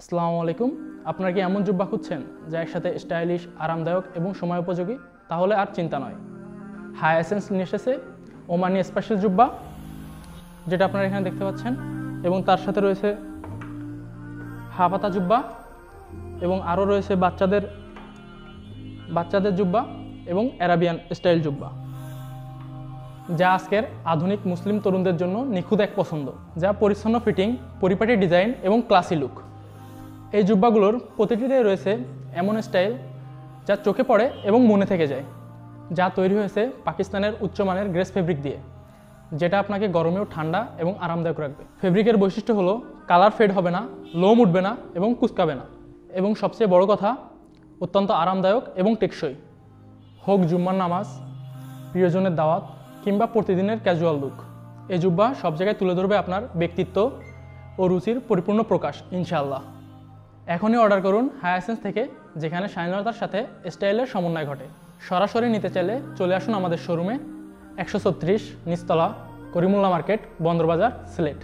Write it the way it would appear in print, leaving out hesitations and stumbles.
আসসালামু আলাইকুম। আপনারা কি এমন জুব্বা খুঁজছেন যা একসাথে স্টাইলিশ, আরামদায়ক এবং সময় উপযোগী? তাহলে আর চিন্তা নয়। হায়াসেন্স নিয়ে এসেছে ওমানি স্পেশাল জুব্বা, যেটা আপনারা এখানে দেখতে পাচ্ছেন, এবং তার সাথে রয়েছে হাফাতা জুব্বা এবং আরও রয়েছে বাচ্চাদের জুব্বা এবং অ্যারাবিয়ান স্টাইল জুব্বা, যা আজকের আধুনিক মুসলিম তরুণদের জন্য নিখুঁত এক পছন্দ, যা পরিচ্ছন্ন ফিটিং, পরিপাটি ডিজাইন এবং ক্লাসি লুক। এই জুব্বাগুলোর প্রতিটিতে রয়েছে এমন স্টাইল যা চোখে পড়ে এবং মনে থেকে যায়, যা তৈরি হয়েছে পাকিস্তানের উচ্চমানের গ্রেস ফেব্রিক দিয়ে, যেটা আপনাকে গরমেও ঠান্ডা এবং আরামদায়ক রাখবে। ফেব্রিকের বৈশিষ্ট্য হলো কালার ফেড হবে না, লোম উঠবে না এবং কুঁচকাবে না, এবং সবচেয়ে বড় কথা অত্যন্ত আরামদায়ক এবং টেকসই। হোক জুম্মার নামাজ, প্রিয়জনের দাওয়াত কিংবা প্রতিদিনের ক্যাজুয়াল লুক, এই জুব্বা সব জায়গায় তুলে ধরবে আপনার ব্যক্তিত্ব ও রুচির পরিপূর্ণ প্রকাশ, ইনশাআল্লাহ। এখনই অর্ডার করুন হায়াসেন্স থেকে, যেখানে শালীনতার সাথে স্টাইলের সমন্বয় ঘটে। সরাসরি নিতে চাইলে চলে আসুন আমাদের শোরুমে, 136 নিচতলা, করিমুল্লাহ মার্কেট, বন্দরবাজার, সিলেট।